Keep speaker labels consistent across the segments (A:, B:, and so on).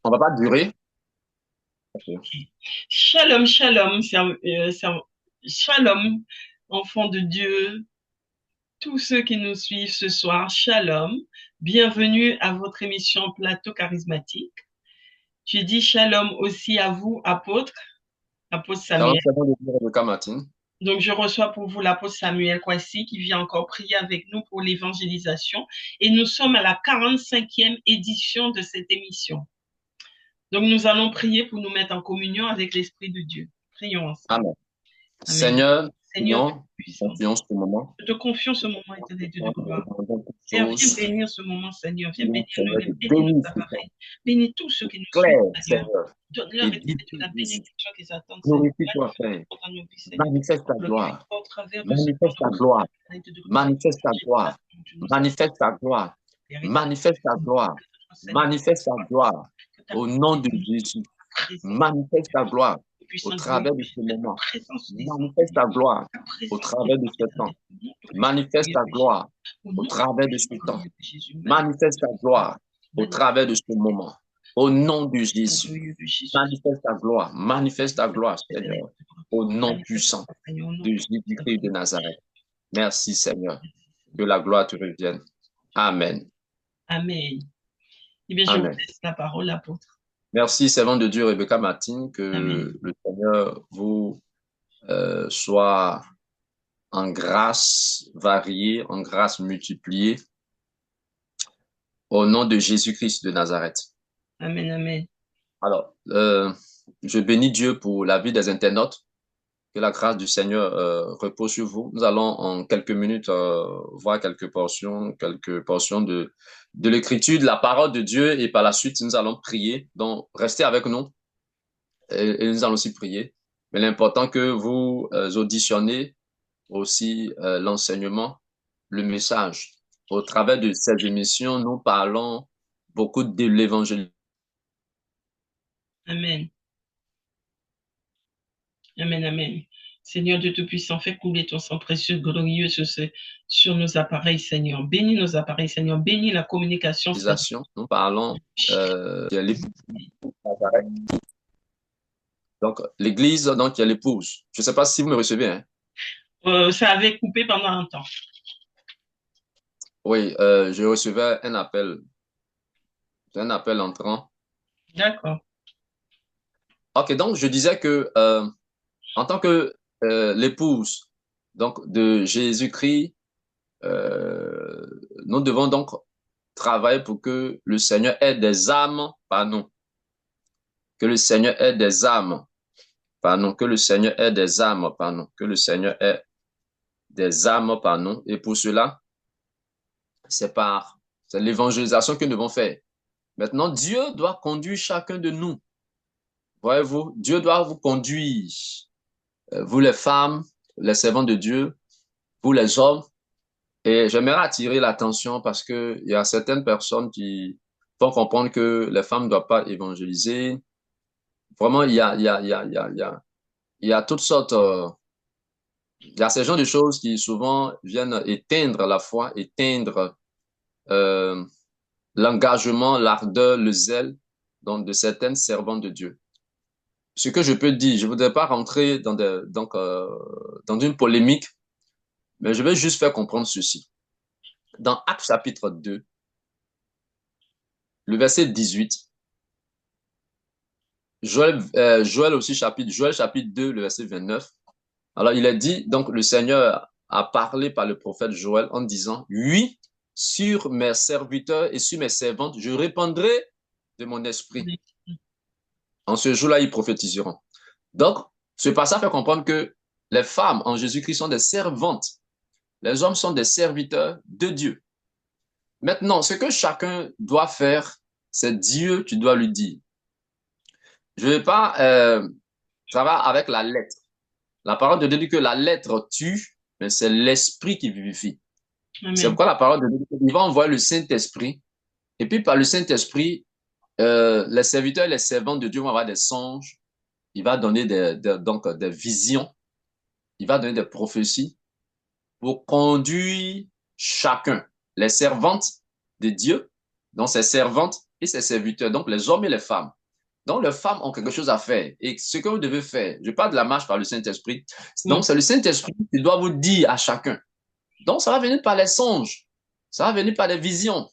A: On va pas durer. Ok.
B: Shalom, shalom, shalom, enfants de Dieu, tous ceux qui nous suivent ce soir, shalom. Bienvenue à votre émission Plateau charismatique. Je dis shalom aussi à vous, apôtre
A: Shalom,
B: Samuel.
A: shalom, le frère Rebecca Martin.
B: Donc, je reçois pour vous l'apôtre Samuel Kwasi qui vient encore prier avec nous pour l'évangélisation. Et nous sommes à la 45e édition de cette émission. Donc, nous allons prier pour nous mettre en communion avec l'Esprit de Dieu. Prions ensemble.
A: Amen.
B: Amen.
A: Seigneur,
B: Seigneur de
A: prions,
B: puissance.
A: confions ce moment.
B: Je te confie ce moment éternel Dieu de gloire.
A: Dans toutes
B: Seigneur, viens
A: choses,
B: bénir ce moment, Seigneur. Viens
A: prions,
B: bénir nos
A: Seigneur,
B: rêves,
A: de
B: bénir
A: bénir
B: nos
A: ce temps.
B: appareils, bénir tous ceux qui nous suivent,
A: Éclaire,
B: Seigneur.
A: Seigneur,
B: Donne-leur,
A: et
B: éternel Dieu,
A: diffuse
B: la
A: ici.
B: bénédiction qu'ils attendent, Seigneur.
A: Glorifie-toi,
B: Manifeste
A: Père.
B: dans nos vies, Seigneur.
A: Manifeste ta
B: Glorifie
A: gloire.
B: au travers de ce temps
A: Manifeste
B: de
A: ta
B: prière,
A: gloire.
B: éternel Dieu de gloire.
A: Manifeste ta
B: J'ai
A: gloire.
B: place dont tu nous as
A: Manifeste ta gloire.
B: Père éternel,
A: Manifeste ta gloire.
B: Seigneur,
A: Manifeste ta gloire.
B: que ta
A: Au nom de
B: présence,
A: Jésus.
B: ta présence,
A: Manifeste ta gloire
B: ta
A: au
B: puissance
A: travers de
B: glorifie,
A: ce
B: que ta
A: moment.
B: présence descende,
A: Manifeste ta gloire
B: ta
A: au
B: présence
A: travers de
B: descende,
A: ce
B: éternel
A: temps.
B: Dieu. Au nom tout puissant,
A: Manifeste
B: glorieux
A: ta
B: de Jésus.
A: gloire
B: Au
A: au
B: nom tout
A: travers de ce
B: puissant,
A: temps.
B: glorieux de Jésus.
A: Manifeste ta gloire au travers de ce moment. Au nom de
B: Puissant,
A: Jésus.
B: glorieux de Jésus.
A: Manifeste ta gloire. Manifeste ta gloire,
B: Éternel,
A: Seigneur. Au nom
B: manifeste,
A: puissant
B: Seigneur, au nom
A: de
B: tout puissant,
A: Jésus-Christ de
B: glorieux.
A: Nazareth. Merci, Seigneur. Que la gloire te revienne. Amen.
B: Amen. Eh bien, je vous
A: Amen.
B: laisse la parole, l'apôtre.
A: Merci, servant de Dieu, Rebecca Martin. Que
B: Amen.
A: le Seigneur vous soit en grâce variée, en grâce multipliée, au nom de Jésus-Christ de Nazareth.
B: Amen, amen.
A: Alors, je bénis Dieu pour la vie des internautes. Que la grâce du Seigneur repose sur vous. Nous allons en quelques minutes voir quelques portions de l'Écriture, de la parole de Dieu, et par la suite, nous allons prier. Donc, restez avec nous et nous allons aussi prier. Mais l'important que vous auditionnez aussi l'enseignement, le message. Au travers de ces émissions, nous parlons beaucoup de l'évangile.
B: Amen. Amen, amen. Seigneur Dieu Tout-Puissant, fais couler ton sang précieux, glorieux sur nos appareils, Seigneur. Bénis nos appareils, Seigneur. Bénis la communication, Seigneur.
A: Nous parlons de l'épouse de Nazareth. Donc, l'église, donc, il y a l'épouse. Je ne sais pas si vous me recevez, hein.
B: Ça avait coupé pendant un temps.
A: Oui, je recevais un appel entrant.
B: D'accord.
A: Ok, donc je disais que en tant que l'épouse donc de Jésus-Christ, euh, nous devons donc travailler pour que le Seigneur ait des âmes par nous, que le Seigneur ait des âmes par nous, que le Seigneur ait des âmes par nous, que le Seigneur ait des âmes par nous. Et pour cela, c'est l'évangélisation que nous devons faire. Maintenant, Dieu doit conduire chacun de nous. Voyez-vous, Dieu doit vous conduire. Vous les femmes, les servants de Dieu, vous les hommes. Et j'aimerais attirer l'attention parce que il y a certaines personnes qui font comprendre que les femmes ne doivent pas évangéliser. Vraiment, il y a toutes sortes, il y a ces genres de choses qui souvent viennent éteindre la foi, éteindre euh, l'engagement, l'ardeur, le zèle donc, de certaines servantes de Dieu. Ce que je peux dire, je ne voudrais pas rentrer dans une polémique, mais je vais juste faire comprendre ceci. Dans Actes chapitre 2, le verset 18, Joël chapitre 2, le verset 29. Alors il est dit, donc le Seigneur a parlé par le prophète Joël en disant, oui, sur mes serviteurs et sur mes servantes, je répandrai de mon esprit. En ce jour-là, ils prophétiseront. Donc, ce passage fait comprendre que les femmes en Jésus-Christ sont des servantes. Les hommes sont des serviteurs de Dieu. Maintenant, ce que chacun doit faire, c'est Dieu, tu dois lui dire. Je ne vais pas travailler avec la lettre. La parole de Dieu dit que la lettre tue, mais c'est l'esprit qui vivifie. C'est
B: Amen.
A: pourquoi la parole de Dieu dit qu'il va envoyer le Saint-Esprit. Et puis par le Saint-Esprit, les serviteurs et les servantes de Dieu vont avoir des songes. Il va donner donc des visions. Il va donner des prophéties pour conduire chacun. Les servantes de Dieu, donc ces servantes et ses serviteurs, donc les hommes et les femmes. Donc, les femmes ont quelque chose à faire. Et ce que vous devez faire, je parle de la marche par le Saint-Esprit. Donc, c'est le Saint-Esprit qui doit vous dire à chacun. Donc, ça va venir par les songes. Ça va venir par des visions,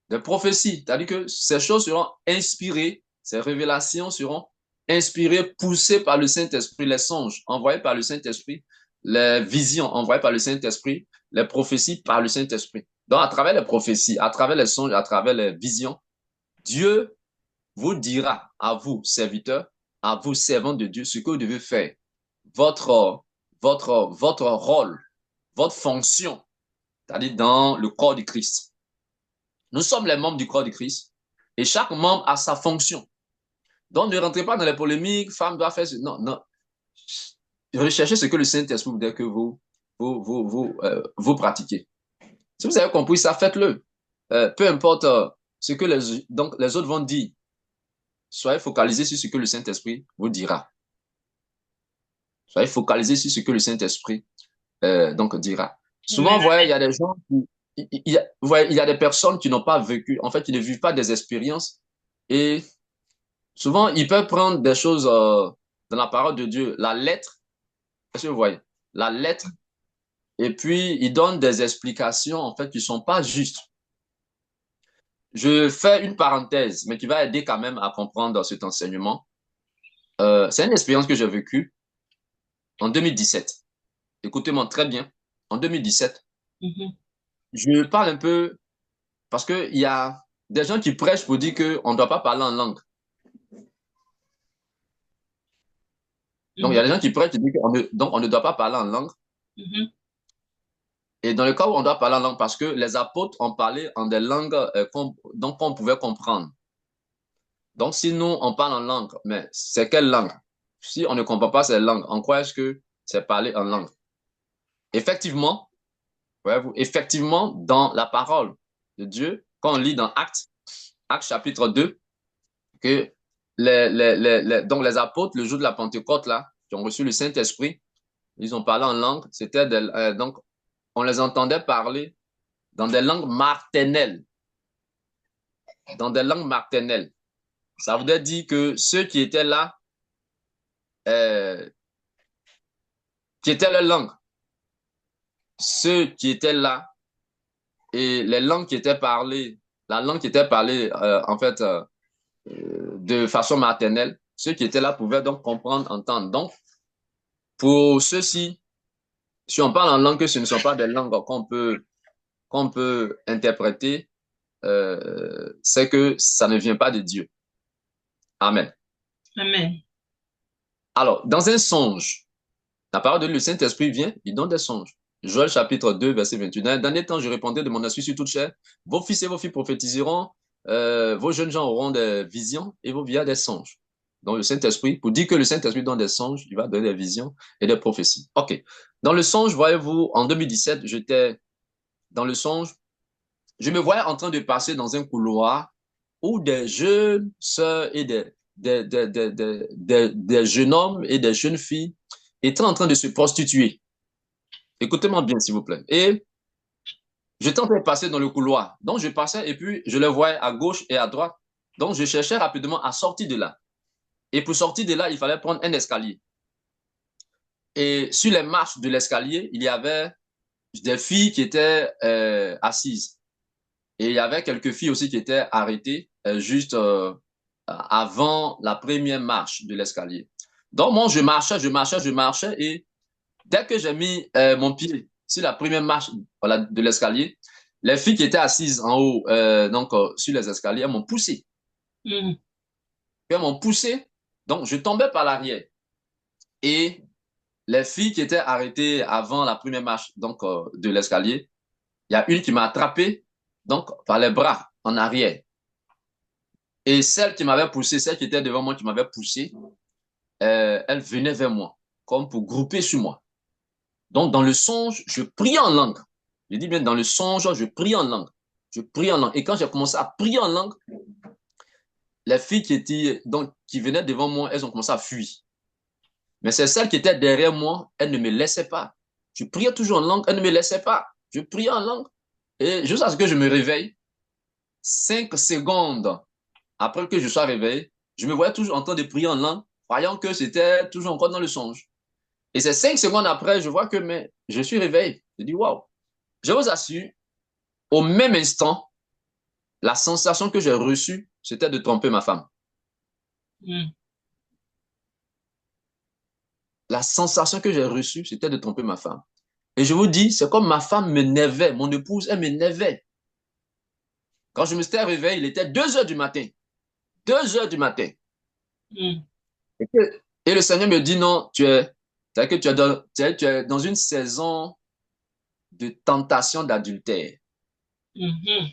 A: des prophéties. C'est-à-dire que ces choses seront inspirées, ces révélations seront inspirées, poussées par le Saint-Esprit, les songes envoyés par le Saint-Esprit, les visions envoyées par le Saint-Esprit, les prophéties par le Saint-Esprit. Donc, à travers les prophéties, à travers les songes, à travers les visions, Dieu vous dira à vous, serviteurs, à vous, servants de Dieu, ce que vous devez faire. Votre, votre rôle, votre fonction, c'est-à-dire dans le corps du Christ. Nous sommes les membres du corps du Christ et chaque membre a sa fonction. Donc, ne rentrez pas dans les polémiques, femme doit faire... Non, non. Recherchez ce que le Saint-Esprit vous dit que vous pratiquez. Si vous avez compris ça, faites-le. Peu importe ce que donc, les autres vont dire. Soyez focalisés sur ce que le Saint-Esprit vous dira. Soyez focalisés sur ce que le Saint-Esprit donc dira. Souvent, vous voyez, il y a des gens il y a des personnes qui n'ont pas vécu, en fait, qui ne vivent pas des expériences et souvent, ils peuvent prendre des choses dans la parole de Dieu, la lettre, est-ce que vous voyez? La lettre, et puis ils donnent des explications, en fait, qui ne sont pas justes. Je fais une parenthèse, mais qui va aider quand même à comprendre cet enseignement. C'est une expérience que j'ai vécue en 2017. Écoutez-moi très bien. En 2017, je parle un peu parce qu'il y a des gens qui prêchent pour dire qu'on ne doit pas parler en langue. Donc, il y a des gens qui prêchent et disent donc on ne doit pas parler en langue. Et dans le cas où on doit parler en langue, parce que les apôtres ont parlé en des langues qu'on pouvait comprendre. Donc, si nous, on parle en langue, mais c'est quelle langue? Si on ne comprend pas ces langues, en quoi est-ce que c'est parler en langue? Effectivement, effectivement, dans la parole de Dieu, quand on lit dans Actes chapitre 2, que donc les apôtres, le jour de la Pentecôte, là, qui ont reçu le Saint-Esprit, ils ont parlé en langue, c'était donc on les entendait parler dans des langues martennelles. Dans des langues martennelles. Ça voudrait dire que ceux qui étaient là, qui étaient leur langue, ceux qui étaient là, et les langues qui étaient parlées, la langue qui était parlée, en fait, de façon maternelle, ceux qui étaient là pouvaient donc comprendre, entendre. Donc, pour ceux-ci, si on parle en langue que ce ne sont pas des langues qu'on peut interpréter, c'est que ça ne vient pas de Dieu. Amen.
B: Amen.
A: Alors, dans un songe, la parole de Dieu, le Saint-Esprit vient, il donne des songes. Joël chapitre 2, verset 28. Dans les derniers temps, je répondrai de mon esprit sur toute chair. Vos fils et vos filles prophétiseront, vos jeunes gens auront des visions et vos vieillards des songes. Donc, le Saint-Esprit, pour dire que le Saint-Esprit donne des songes, il va donner des visions et des prophéties. OK. Dans le songe, voyez-vous, en 2017, j'étais dans le songe, je me voyais en train de passer dans un couloir où des jeunes sœurs et des jeunes hommes et des jeunes filles étaient en train de se prostituer. Écoutez-moi bien, s'il vous plaît. Et j'étais en train de passer dans le couloir. Donc, je passais et puis je les voyais à gauche et à droite. Donc, je cherchais rapidement à sortir de là. Et pour sortir de là, il fallait prendre un escalier. Et sur les marches de l'escalier, il y avait des filles qui étaient assises. Et il y avait quelques filles aussi qui étaient arrêtées juste avant la première marche de l'escalier. Donc, moi, je marchais et dès que j'ai mis mon pied sur la première marche voilà, de l'escalier, les filles qui étaient assises en haut, sur les escaliers, elles m'ont poussé. Elles m'ont poussé, donc je tombais par l'arrière. Et les filles qui étaient arrêtées avant la première marche donc, de l'escalier, il y a une qui m'a attrapé donc, par les bras en arrière. Et celle qui m'avait poussé, celle qui était devant moi, qui m'avait poussé, elle venait vers moi, comme pour grouper sur moi. Donc, dans le songe, je prie en langue. Je dis bien, dans le songe, je prie en langue. Je prie en langue. Et quand j'ai commencé à prier en langue, les filles qui venaient devant moi, elles ont commencé à fuir. Mais c'est celles qui étaient derrière moi, elles ne me laissaient pas. Je priais toujours en langue, elles ne me laissaient pas. Je priais en langue. Et jusqu'à ce que je me réveille, 5 secondes après que je sois réveillé, je me voyais toujours en train de prier en langue, croyant que c'était toujours encore dans le songe. Et c'est 5 secondes après, je vois que je suis réveillé. Je dis, waouh. Je vous assure, au même instant, la sensation que j'ai reçue, c'était de tromper ma femme.
B: Mm.
A: La sensation que j'ai reçue, c'était de tromper ma femme. Et je vous dis, c'est comme ma femme m'énervait, mon épouse, elle m'énervait. Quand je me suis réveillé, il était 2 heures du matin. 2 heures du matin.
B: Mm.
A: Et le Seigneur me dit, non, que tu es dans une saison de tentation d'adultère.
B: Mhm.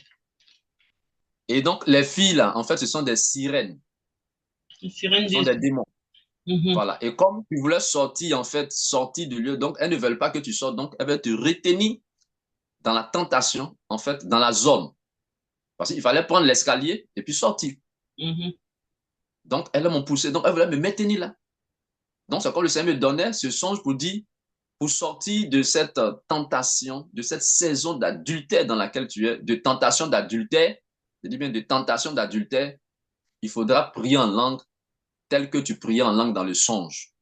A: Et donc, les filles, là, en fait, ce sont des sirènes.
B: Une sirène
A: Ce sont
B: des
A: des
B: eaux.
A: démons.
B: Mhm.
A: Voilà. Et comme tu voulais sortir, en fait, sortir du lieu, donc elles ne veulent pas que tu sortes, donc elles veulent te retenir dans la tentation, en fait, dans la zone. Parce qu'il fallait prendre l'escalier et puis sortir.
B: Mhm.
A: Donc, elles m'ont poussé, donc elles voulaient me maintenir là. Donc, c'est comme le Seigneur me donnait ce songe pour dire, pour sortir de cette tentation, de cette saison d'adultère dans laquelle tu es, de tentation d'adultère, je dis bien de tentation d'adultère, il faudra prier en langue telle que tu priais en langue dans le songe.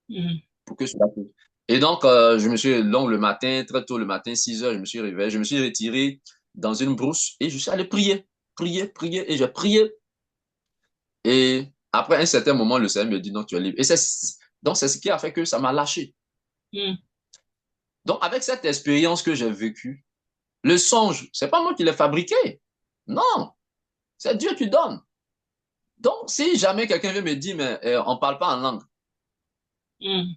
B: Mhm.
A: Pour que cela puisse. Et donc, je me suis, donc le matin, très tôt le matin, 6 heures, je me suis réveillé, je me suis retiré dans une brousse et je suis allé prier, prier, prier, et j'ai prié. Et après un certain moment, le Seigneur me dit, non, tu es libre. Donc, c'est ce qui a fait que ça m'a lâché.
B: Mm.
A: Donc, avec cette expérience que j'ai vécue, le songe, c'est pas moi qui l'ai fabriqué. Non, c'est Dieu qui donne. Donc, si jamais quelqu'un vient me dire, mais on parle pas en langue,
B: Mm.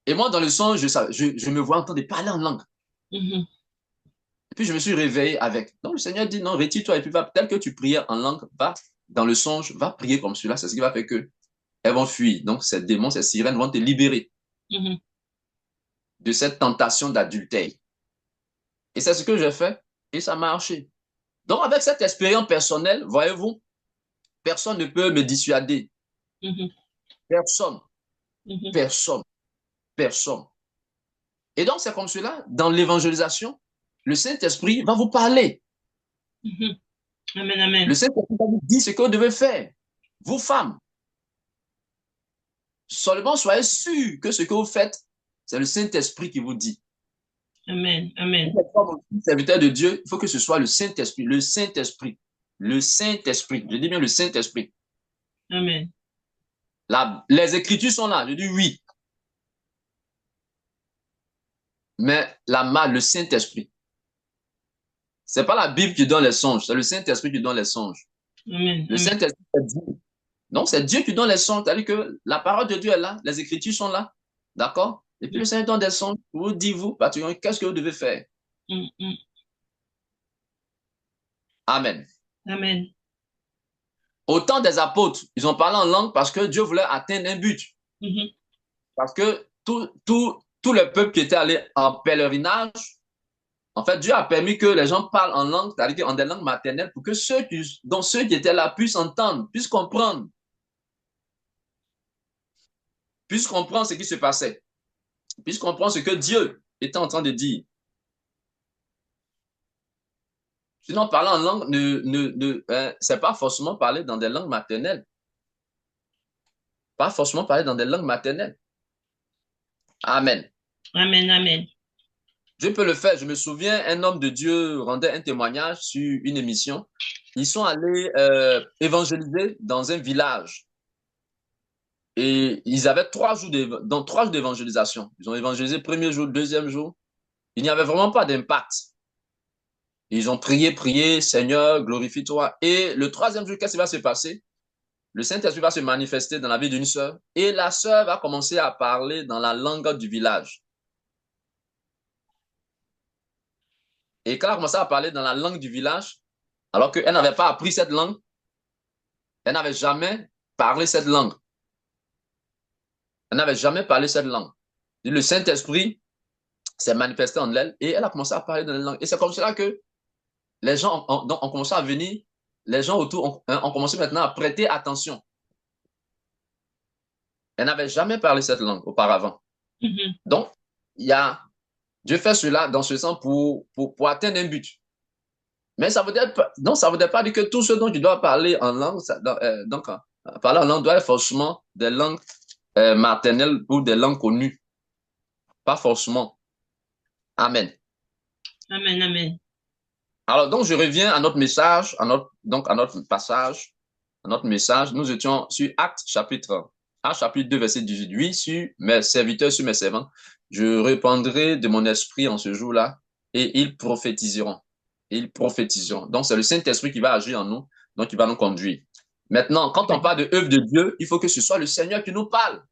A: et moi, dans le songe, je me vois en train de parler en langue.
B: Mhm.
A: Et puis je me suis réveillé avec. Donc le Seigneur dit, non, retire-toi et puis va, tel que tu priais en langue, va dans le songe, va prier comme cela. C'est ce qui va faire que elles vont fuir. Donc ces démons, ces sirènes vont te libérer
B: Mhm.
A: de cette tentation d'adultère. Et c'est ce que j'ai fait et ça a marché. Donc avec cette expérience personnelle, voyez-vous, personne ne peut me dissuader.
B: Mhm.
A: Personne,
B: Mhm.
A: personne, personne. Et donc c'est comme cela, dans l'évangélisation, le Saint-Esprit va vous parler.
B: Mhm. Amen,
A: Le
B: amen.
A: Saint-Esprit va vous dire ce que vous devez faire. Vous, femmes, seulement soyez sûrs que ce que vous faites, c'est le Saint-Esprit qui vous dit.
B: Amen, amen,
A: Comme serviteur de Dieu, il faut que ce soit le Saint-Esprit, le Saint-Esprit, le Saint-Esprit. Je dis bien le Saint-Esprit.
B: amen.
A: Les Écritures sont là. Je dis oui. Mais le Saint-Esprit. C'est pas la Bible qui donne les songes, c'est le Saint-Esprit qui donne les songes.
B: Amen,
A: Le
B: amen.
A: Saint-Esprit, c'est Dieu. Donc, c'est Dieu qui donne les songes. C'est-à-dire que la parole de Dieu est là, les Écritures sont là. D'accord? Et puis le Seigneur donne des songes. Vous dites, vous, qu'est-ce que vous devez faire?
B: Mm, mm.
A: Amen.
B: Amen.
A: Au temps des apôtres, ils ont parlé en langue parce que Dieu voulait atteindre un but.
B: Mhm.
A: Parce que tout le peuple qui était allé en pèlerinage, en fait, Dieu a permis que les gens parlent en langue, c'est-à-dire en des langues maternelles, pour que ceux qui étaient là puissent entendre, puissent comprendre ce qui se passait, puissent comprendre ce que Dieu était en train de dire. Sinon, parler en langue, c'est pas forcément parler dans des langues maternelles. Pas forcément parler dans des langues maternelles. Amen.
B: Amen, amen.
A: Dieu peut le faire. Je me souviens, un homme de Dieu rendait un témoignage sur une émission. Ils sont allés évangéliser dans un village. Et ils avaient 3 jours dans 3 jours d'évangélisation. Ils ont évangélisé le premier jour, le deuxième jour. Il n'y avait vraiment pas d'impact. Ils ont prié, prié, Seigneur, glorifie-toi. Et le troisième jour, qu'est-ce qui va se passer? Le Saint-Esprit va se manifester dans la vie d'une sœur. Et la sœur va commencer à parler dans la langue du village. Et quand elle a commencé à parler dans la langue du village, alors qu'elle n'avait pas appris cette langue, elle n'avait jamais parlé cette langue. Elle n'avait jamais parlé cette langue. Et le Saint-Esprit s'est manifesté en elle et elle a commencé à parler dans la langue. Et c'est comme cela que les gens ont commencé à venir, les gens autour ont commencé maintenant à prêter attention. Elle n'avait jamais parlé cette langue auparavant.
B: Mhm.
A: Donc, Dieu fait cela dans ce sens pour atteindre un but. Mais ça veut dire, non, ça veut pas dire que tout ce dont tu dois parler en langue, parler en langue doit être forcément des langues maternelles ou des langues connues. Pas forcément. Amen.
B: Amen, amen.
A: Alors, donc, je reviens à notre message, à notre passage, à notre message. Nous étions sur Actes chapitre 2, verset 18. Oui, sur mes serviteurs, sur mes servants, je répandrai de mon esprit en ce jour-là et ils prophétiseront. Ils prophétiseront. Donc, c'est le Saint-Esprit qui va agir en nous, donc il va nous conduire. Maintenant, quand on
B: Amen.
A: parle de œuvre de Dieu, il faut que ce soit le Seigneur qui nous parle.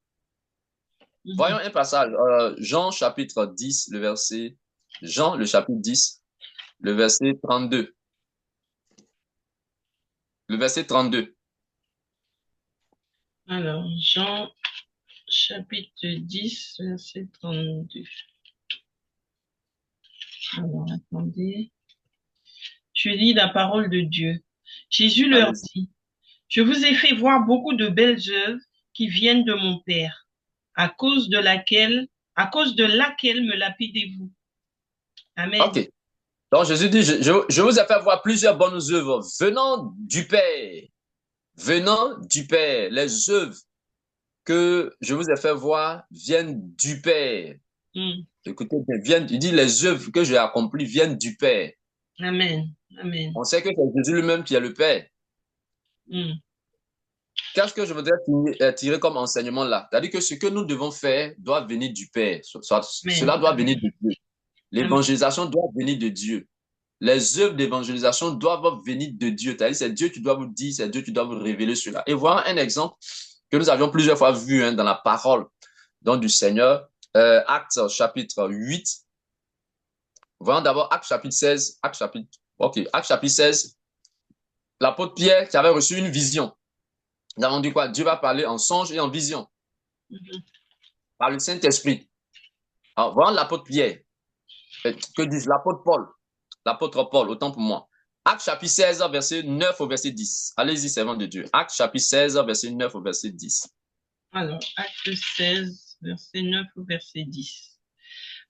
A: Voyons
B: Mhm.
A: un passage, Jean chapitre 10, Jean le chapitre 10, le verset 32. Le verset 32.
B: Alors, Jean chapitre 10, verset 32. Alors, attendez. Je lis la parole de Dieu. Jésus leur
A: Allez-y.
B: dit, je vous ai fait voir beaucoup de belles œuvres qui viennent de mon Père, à cause de laquelle me lapidez-vous. Amen.
A: OK. Donc Jésus dit, je vous ai fait voir plusieurs bonnes œuvres venant du Père. Venant du Père. Les œuvres que je vous ai fait voir viennent du Père.
B: Mm.
A: Écoutez bien, il dit les œuvres que j'ai accomplies viennent du Père.
B: Amen. Amen.
A: On sait que c'est Jésus lui-même qui est le Père.
B: Mm.
A: Qu'est-ce que je voudrais tirer comme enseignement là? C'est-à-dire que ce que nous devons faire doit venir du Père.
B: Amen.
A: Cela doit venir de Dieu.
B: Amen.
A: L'évangélisation doit venir de Dieu. Les œuvres d'évangélisation doivent venir de Dieu. C'est-à-dire, c'est Dieu qui doit vous dire, c'est Dieu qui doit vous révéler cela. Et voilà un exemple que nous avions plusieurs fois vu dans la parole donc, du Seigneur. Actes chapitre 8. Voyons d'abord Actes chapitre 16. Actes chapitre 16. L'apôtre Pierre qui avait reçu une vision. Nous avons dit quoi? Dieu va parler en songe et en vision
B: Mhm.
A: par le Saint-Esprit. Alors, voyons l'apôtre Pierre. Que dit l'apôtre Paul, autant pour moi. Actes chapitre 16, verset 9 au verset 10. Allez-y, servant de Dieu. Actes chapitre 16, verset 9 au verset 10.
B: Alors, acte 16, verset 9 au verset 10.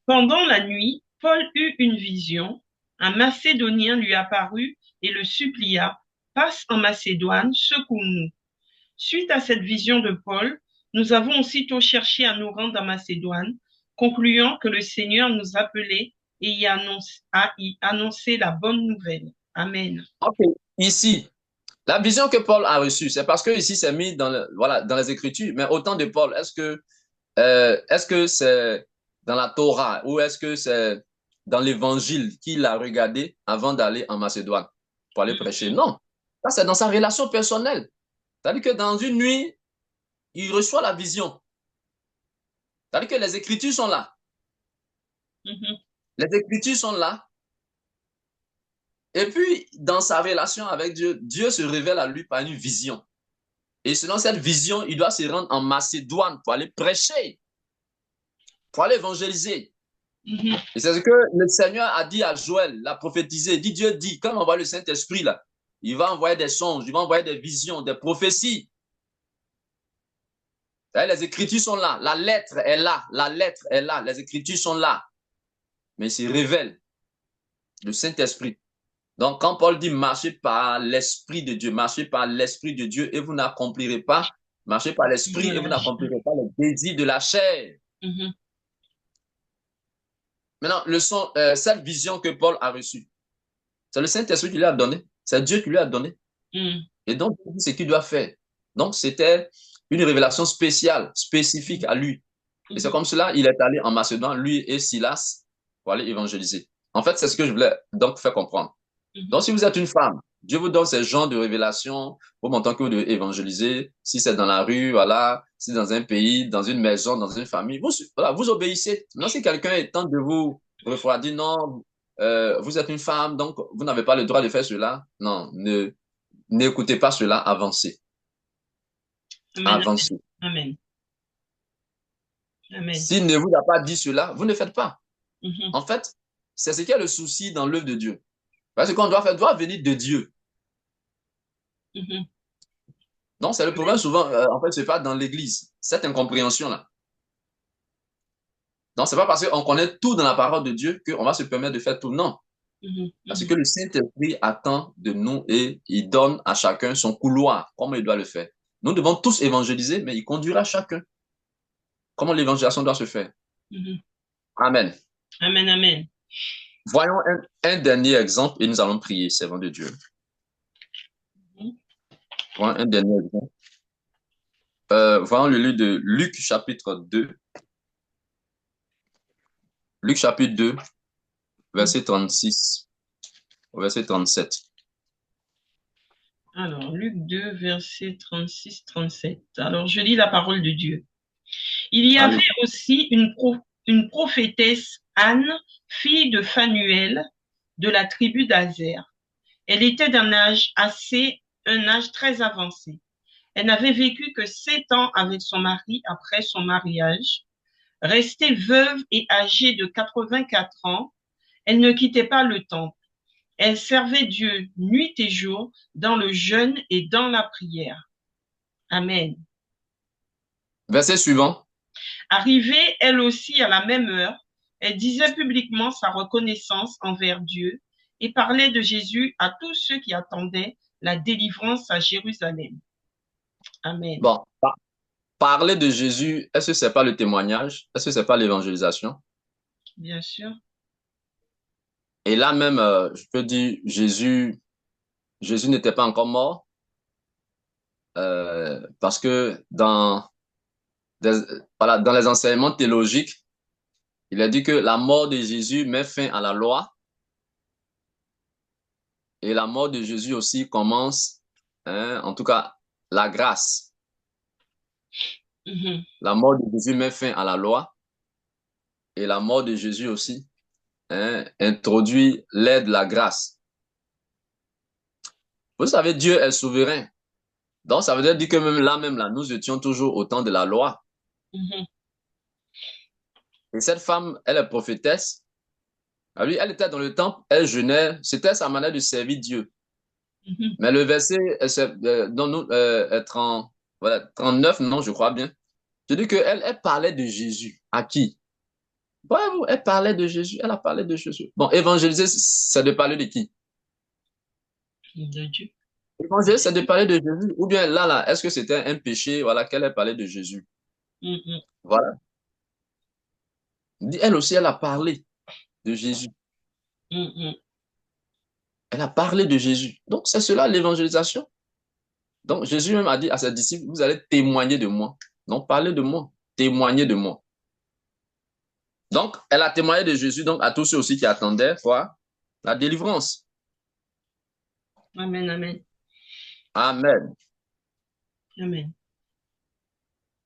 B: Pendant la nuit, Paul eut une vision. Un Macédonien lui apparut et le supplia, passe en Macédoine, secours-nous. Suite à cette vision de Paul, nous avons aussitôt cherché à nous rendre en Macédoine, concluant que le Seigneur nous appelait et à y annoncer la bonne nouvelle. Amen.
A: Ok, ici, la vision que Paul a reçue, c'est parce que ici c'est mis voilà, dans les Écritures, mais au temps de Paul, est-ce que c'est dans la Torah ou est-ce que c'est dans l'Évangile qu'il a regardé avant d'aller en Macédoine pour aller prêcher? Non, ça c'est dans sa relation personnelle. C'est-à-dire que dans une nuit, il reçoit la vision. C'est-à-dire que les Écritures sont là.
B: Mhm.
A: Les Écritures sont là. Et puis, dans sa relation avec Dieu, Dieu se révèle à lui par une vision. Et selon cette vision, il doit se rendre en Macédoine pour aller prêcher, pour aller évangéliser.
B: Mhm.
A: Et c'est ce que le Seigneur a dit à Joël, l'a prophétisé. Dieu dit, quand on envoie le Saint-Esprit là, il va envoyer des songes, il va envoyer des visions, des prophéties. Les Écritures sont là, la lettre est là, les Écritures sont là. Mais il se révèle, le Saint-Esprit. Donc, quand Paul dit marchez par l'Esprit de Dieu, marchez par l'Esprit de Dieu et vous n'accomplirez pas, marchez par l'Esprit et vous n'accomplirez pas les désirs de la chair.
B: Mhm.
A: Maintenant, cette vision que Paul a reçue, c'est le Saint-Esprit qui lui a donné, c'est Dieu qui lui a donné.
B: Mhm.
A: Et donc, il dit ce qu'il doit faire. Donc, c'était une révélation spéciale, spécifique à lui. Et c'est
B: Mhm.
A: comme cela, il est allé en Macédoine, lui et Silas, pour aller évangéliser. En fait, c'est ce que je voulais donc faire comprendre. Donc,
B: Mhm.
A: si vous êtes une femme, Dieu vous donne ce genre de révélation pour montrer que vous devez évangéliser. Si c'est dans la rue, voilà, si c'est dans un pays, dans une maison, dans une famille, voilà, vous obéissez. Non, si quelqu'un est temps de vous refroidir, non, vous êtes une femme, donc vous n'avez pas le droit de faire cela. Non, n'écoutez pas cela, avancez.
B: Amen.
A: Avancez.
B: Amen. Amen.
A: S'il ne vous a pas dit cela, vous ne faites pas.
B: Mhm.
A: En fait, c'est ce qui est le souci dans l'œuvre de Dieu. Parce que ce qu'on doit faire doit venir de Dieu.
B: Mhm.
A: Donc, c'est le problème
B: Amen.
A: souvent, en fait, c'est pas dans l'église, cette incompréhension-là. Donc, c'est pas parce qu'on connaît tout dans la parole de Dieu qu'on va se permettre de faire tout. Non. Parce que le Saint-Esprit attend de nous et il donne à chacun son couloir, comment il doit le faire. Nous devons tous évangéliser, mais il conduira chacun. Comment l'évangélisation doit se faire. Amen.
B: Amen, amen.
A: Voyons un dernier exemple et nous allons prier, servant de Dieu. Voyons un dernier exemple. Voyons le livre de Luc chapitre 2. Luc chapitre 2, verset 36 au verset 37.
B: Alors, Luc 2, verset 36-37. Alors, je lis la parole de Dieu. Il y avait aussi une prophétesse Anne, fille de Phanuel, de la tribu d'Azer. Elle était d'un âge un âge très avancé. Elle n'avait vécu que 7 ans avec son mari après son mariage. Restée veuve et âgée de 84 ans, elle ne quittait pas le temple. Elle servait Dieu nuit et jour dans le jeûne et dans la prière. Amen.
A: Verset suivant.
B: Arrivée, elle aussi, à la même heure, elle disait publiquement sa reconnaissance envers Dieu et parlait de Jésus à tous ceux qui attendaient la délivrance à Jérusalem. Amen.
A: Bon, parler de Jésus, est-ce que c'est pas le témoignage? Est-ce que c'est pas l'évangélisation?
B: Bien sûr.
A: Et là même, je peux dire, Jésus n'était pas encore mort, parce que voilà, dans les enseignements théologiques, il a dit que la mort de Jésus met fin à la loi et la mort de Jésus aussi commence, hein, en tout cas, la grâce. La mort de Jésus met fin à la loi et la mort de Jésus aussi, hein, introduit l'aide de la grâce. Vous savez, Dieu est souverain. Donc, ça veut dire que même là, nous étions toujours au temps de la loi. Et cette femme, elle est prophétesse. Elle était dans le temple, elle jeûnait. C'était sa manière de servir Dieu. Mais le verset dont nous, 39, non, je crois bien. Je dis qu'elle elle parlait de Jésus. À qui? Voyez-vous, elle parlait de Jésus. Elle a parlé de Jésus. Bon, évangéliser, c'est de parler de qui?
B: De Dieu.
A: Évangéliser, c'est de parler de Jésus. Ou bien là, est-ce que c'était un péché, voilà, qu'elle ait parlé de Jésus? Voilà. Elle aussi, elle a parlé de Jésus. Elle a parlé de Jésus. Donc, c'est cela l'évangélisation. Donc, Jésus même a dit à ses disciples, vous allez témoigner de moi. Donc, parlez de moi. Témoignez de moi. Donc, elle a témoigné de Jésus donc à tous ceux aussi qui attendaient quoi? La délivrance.
B: Amen, amen.
A: Amen.
B: Amen.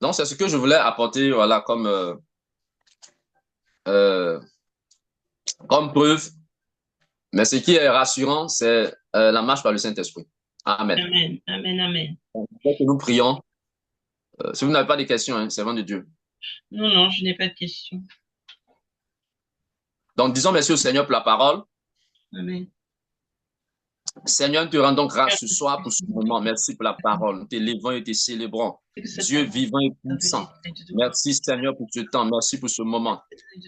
A: Donc, c'est ce que je voulais apporter, voilà, comme preuve. Mais ce qui est rassurant, c'est la marche par le Saint-Esprit. Amen.
B: Amen, amen, amen.
A: Donc, nous prions. Si vous n'avez pas de questions, hein, servant de Dieu.
B: Non, non, je n'ai pas de questions.
A: Donc, disons merci au Seigneur pour la parole.
B: Amen.
A: Seigneur, nous te rendons grâce ce soir pour ce moment. Merci pour la parole. Nous t'élévons et te célébrons. Dieu vivant et puissant. Merci Seigneur pour ce temps. Merci pour ce moment.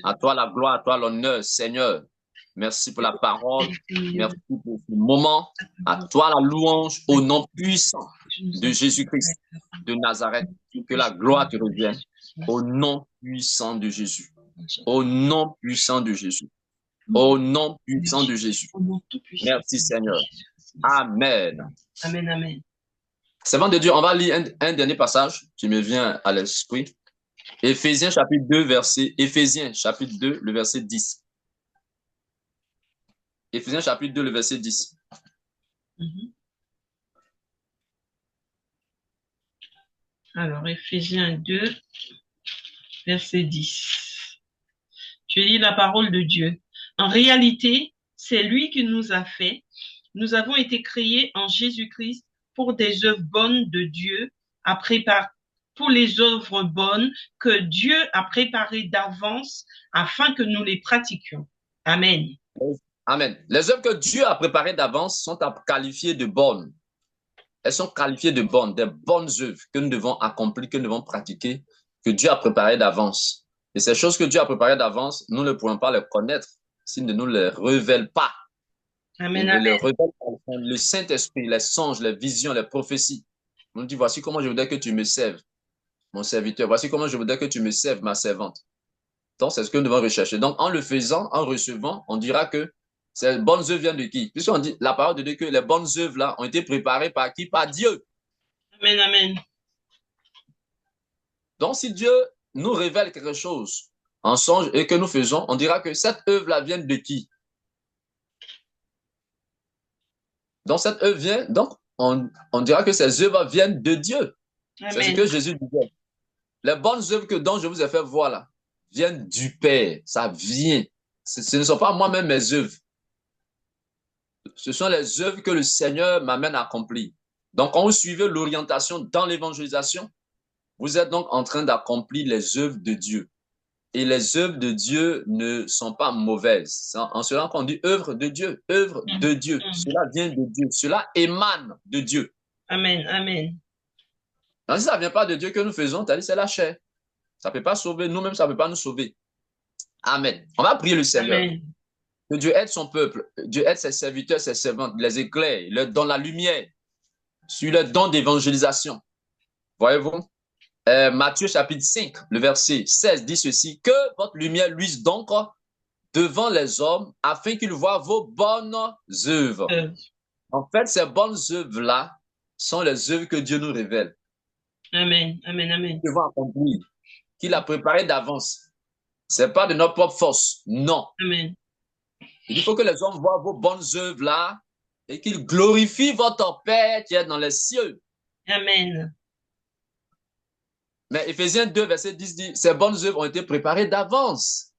A: À toi la gloire, à toi l'honneur, Seigneur. Merci pour la parole. Merci pour ce moment. À toi la louange au nom puissant de Jésus-Christ de Nazareth. Que la gloire te revienne. Au nom puissant de Jésus. Au nom puissant de Jésus. Au nom puissant de Jésus. Merci Seigneur. Amen.
B: Amen, amen.
A: Servant de Dieu, on va lire un dernier passage qui me vient à l'esprit. Éphésiens chapitre 2, le verset 10. Éphésiens chapitre 2, le verset 10.
B: Alors, Éphésiens 2, verset 10. Je lis la parole de Dieu. En réalité, c'est lui qui nous a fait. Nous avons été créés en Jésus-Christ pour des œuvres bonnes de Dieu, pour les œuvres bonnes que Dieu a préparées d'avance afin que nous les pratiquions. Amen.
A: Amen. Les œuvres que Dieu a préparées d'avance sont qualifiées de bonnes. Elles sont qualifiées de bonnes, des bonnes œuvres que nous devons accomplir, que nous devons pratiquer, que Dieu a préparées d'avance. Et ces choses que Dieu a préparées d'avance, nous ne pouvons pas les connaître s'il ne nous les révèle pas.
B: Amen,
A: Il le
B: amen.
A: révèle le Saint-Esprit, les songes, les visions, les prophéties. On nous dit, voici comment je voudrais que tu me serves, mon serviteur. Voici comment je voudrais que tu me serves, ma servante. Donc, c'est ce que nous devons rechercher. Donc, en le faisant, en recevant, on dira que ces bonnes œuvres viennent de qui? Puisqu'on dit la parole de Dieu que les bonnes œuvres là ont été préparées par qui? Par Dieu.
B: Amen, amen.
A: Donc, si Dieu nous révèle quelque chose en songe et que nous faisons, on dira que cette œuvre-là vient de qui? Donc, cette œuvre vient, donc, on dira que ces œuvres viennent de Dieu. C'est ce
B: Amen.
A: que Jésus disait. Les bonnes œuvres dont je vous ai fait voir là viennent du Père. Ça vient. Ce ne sont pas moi-même mes œuvres. Ce sont les œuvres que le Seigneur m'amène à accomplir. Donc, quand vous suivez l'orientation dans l'évangélisation, vous êtes donc en train d'accomplir les œuvres de Dieu. Et les œuvres de Dieu ne sont pas mauvaises. En cela qu'on dit œuvre de Dieu, œuvre de Dieu. Cela vient de Dieu. Cela émane de Dieu.
B: Amen, amen.
A: Donc, si ça ne vient pas de Dieu que nous faisons, c'est la chair. Ça ne peut pas sauver. Nous-mêmes, ça ne peut pas nous sauver. Amen. On va prier le Seigneur.
B: Amen.
A: Que Dieu aide son peuple. Dieu aide ses serviteurs, ses servantes, les éclaire, leur donne la lumière sur le don d'évangélisation. Voyez-vous? Matthieu chapitre 5, le verset 16 dit ceci, que votre lumière luise donc devant les hommes afin qu'ils voient vos bonnes œuvres. En fait, ces bonnes œuvres-là sont les œuvres que Dieu nous révèle.
B: Amen, amen, amen.
A: Nous devons accomplir, qu'il a préparé d'avance. Ce n'est pas de notre propre force, non.
B: Amen.
A: Il faut que les hommes voient vos bonnes œuvres-là et qu'ils glorifient votre Père qui est dans les cieux.
B: Amen.
A: Mais Éphésiens 2, verset 10 dit, ces bonnes œuvres ont été préparées d'avance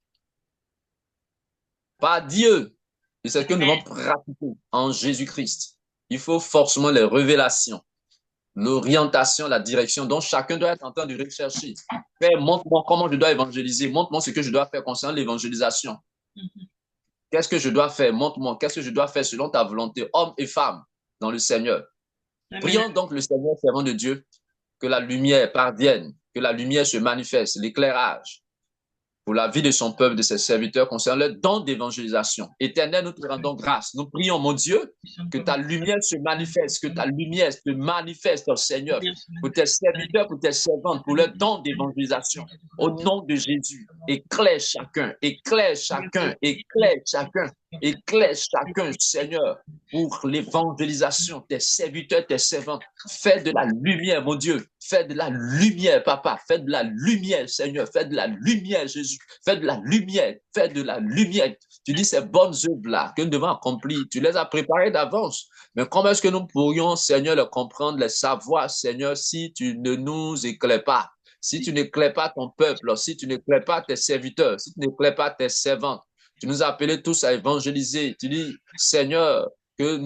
A: par Dieu. Et c'est ce que nous devons pratiquer en Jésus-Christ. Il faut forcément les révélations, l'orientation, la direction dont chacun doit être en train de rechercher. Père, montre-moi comment je dois évangéliser. Montre-moi ce que je dois faire concernant l'évangélisation. Qu'est-ce que je dois faire? Montre-moi. Qu'est-ce que je dois faire selon ta volonté, hommes et femmes, dans le Seigneur.
B: Amen.
A: Prions donc le Seigneur, servant de Dieu, que la lumière parvienne, que la lumière se manifeste, l'éclairage pour la vie de son peuple, de ses serviteurs, concernant le don d'évangélisation. Éternel, nous te rendons grâce. Nous prions, mon Dieu, que ta lumière se manifeste, que ta lumière se manifeste, Seigneur, pour tes serviteurs, pour tes servantes, pour le don d'évangélisation. Au nom de Jésus, éclaire chacun, éclaire chacun, éclaire chacun, éclaire chacun, Seigneur, pour l'évangélisation, tes serviteurs, tes servantes. Fais de la lumière, mon Dieu. Fais de la lumière, Papa. Fais de la lumière, Seigneur. Fais de la lumière, Jésus. Fais de la lumière. Fais de la lumière. Tu dis ces bonnes œuvres-là que nous devons accomplir. Tu les as préparées d'avance. Mais comment est-ce que nous pourrions, Seigneur, les comprendre, les savoir, Seigneur, si tu ne nous éclaires pas? Si tu n'éclaires pas ton peuple, si tu n'éclaires pas tes serviteurs, si tu n'éclaires pas tes servantes, tu nous as appelés tous à évangéliser. Tu dis, Seigneur, que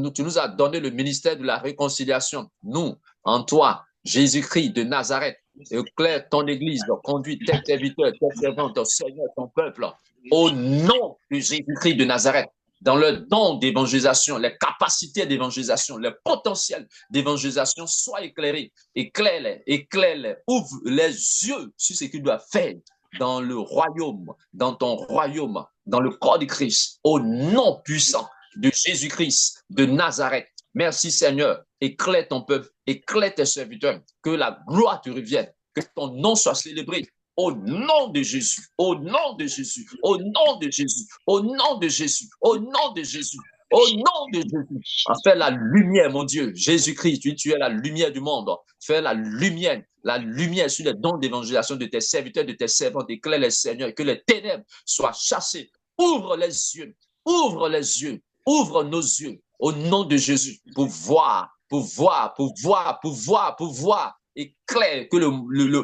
A: tu nous as donné le ministère de la réconciliation. Nous, en toi, Jésus-Christ de Nazareth, éclaire ton église, conduis tes serviteurs, tes servantes, ton Seigneur, ton peuple, au nom de Jésus-Christ de Nazareth, dans le don d'évangélisation, les capacités d'évangélisation, le potentiel d'évangélisation, soient éclairés, éclaire-les, éclaire-les, ouvre les yeux sur ce qu'ils doivent faire dans le royaume, dans ton royaume, dans le corps de Christ, au nom puissant de Jésus-Christ de Nazareth. Merci Seigneur, éclaire ton peuple, éclaire tes serviteurs, que la gloire te revienne, que ton nom soit célébré. Au nom de Jésus, au nom de Jésus, au nom de Jésus, au nom de Jésus, au nom de Jésus, au nom de Jésus. Fais la lumière, mon Dieu. Jésus-Christ, tu es la lumière du monde. Fais la lumière sur les dons d'évangélisation de tes serviteurs, de tes servantes. Éclaire les Seigneurs, que les ténèbres soient chassées. Ouvre les yeux, ouvre les yeux, ouvre nos yeux au nom de Jésus pour voir, pour voir, pour voir, pour voir, pour voir. Éclaire que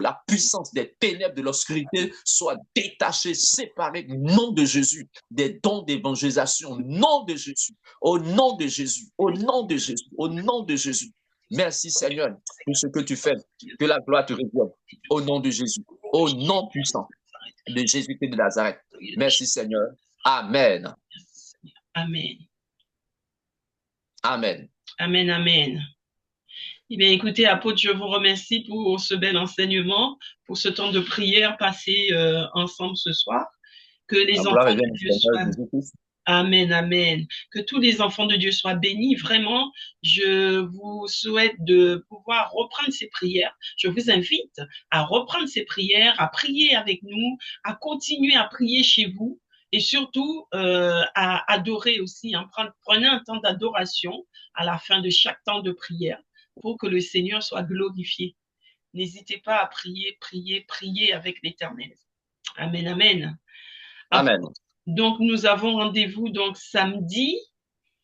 A: la puissance des ténèbres de l'obscurité soit détachée, séparée au nom de Jésus, des dons d'évangélisation, au nom de Jésus, au nom de Jésus, au nom de Jésus, au nom de Jésus. Merci Seigneur pour ce que tu fais, que la gloire te revienne au nom de Jésus, au nom puissant de Jésus-Christ de Nazareth. Merci Seigneur. Amen.
B: Amen.
A: Amen.
B: Amen, amen. Eh bien, écoutez, apôtre, je vous remercie pour ce bel enseignement, pour ce temps de prière passé ensemble ce soir. Que les enfants de Dieu soient... Amen, amen. Que tous les enfants de Dieu soient bénis. Vraiment, je vous souhaite de pouvoir reprendre ces prières. Je vous invite à reprendre ces prières, à prier avec nous, à continuer à prier chez vous et surtout à adorer aussi. Hein. Prenez un temps d'adoration à la fin de chaque temps de prière pour que le Seigneur soit glorifié. N'hésitez pas à prier, prier, prier avec l'Éternel. Amen, amen.
A: Amen.
B: Donc, nous avons rendez-vous donc samedi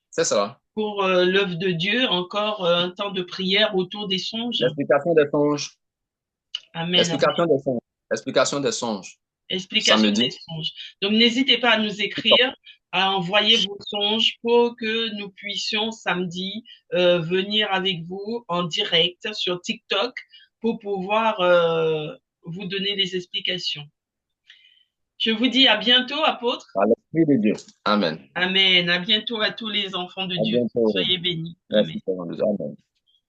A: C'est ça.
B: pour l'œuvre de Dieu, encore un temps de prière autour des songes.
A: L'explication des songes.
B: Amen, amen.
A: L'explication des songes. L'explication des songes.
B: Explication des
A: Samedi.
B: songes. Donc, n'hésitez pas à nous écrire, à envoyer vos songes pour que nous puissions samedi venir avec vous en direct sur TikTok pour pouvoir vous donner des explications. Je vous dis à bientôt, apôtre.
A: Par l'Esprit de Dieu. Amen.
B: Amen. À bientôt à tous les enfants de
A: À
B: Dieu.
A: bientôt.
B: Soyez bénis. Amen.
A: Merci, Seigneur. Amen.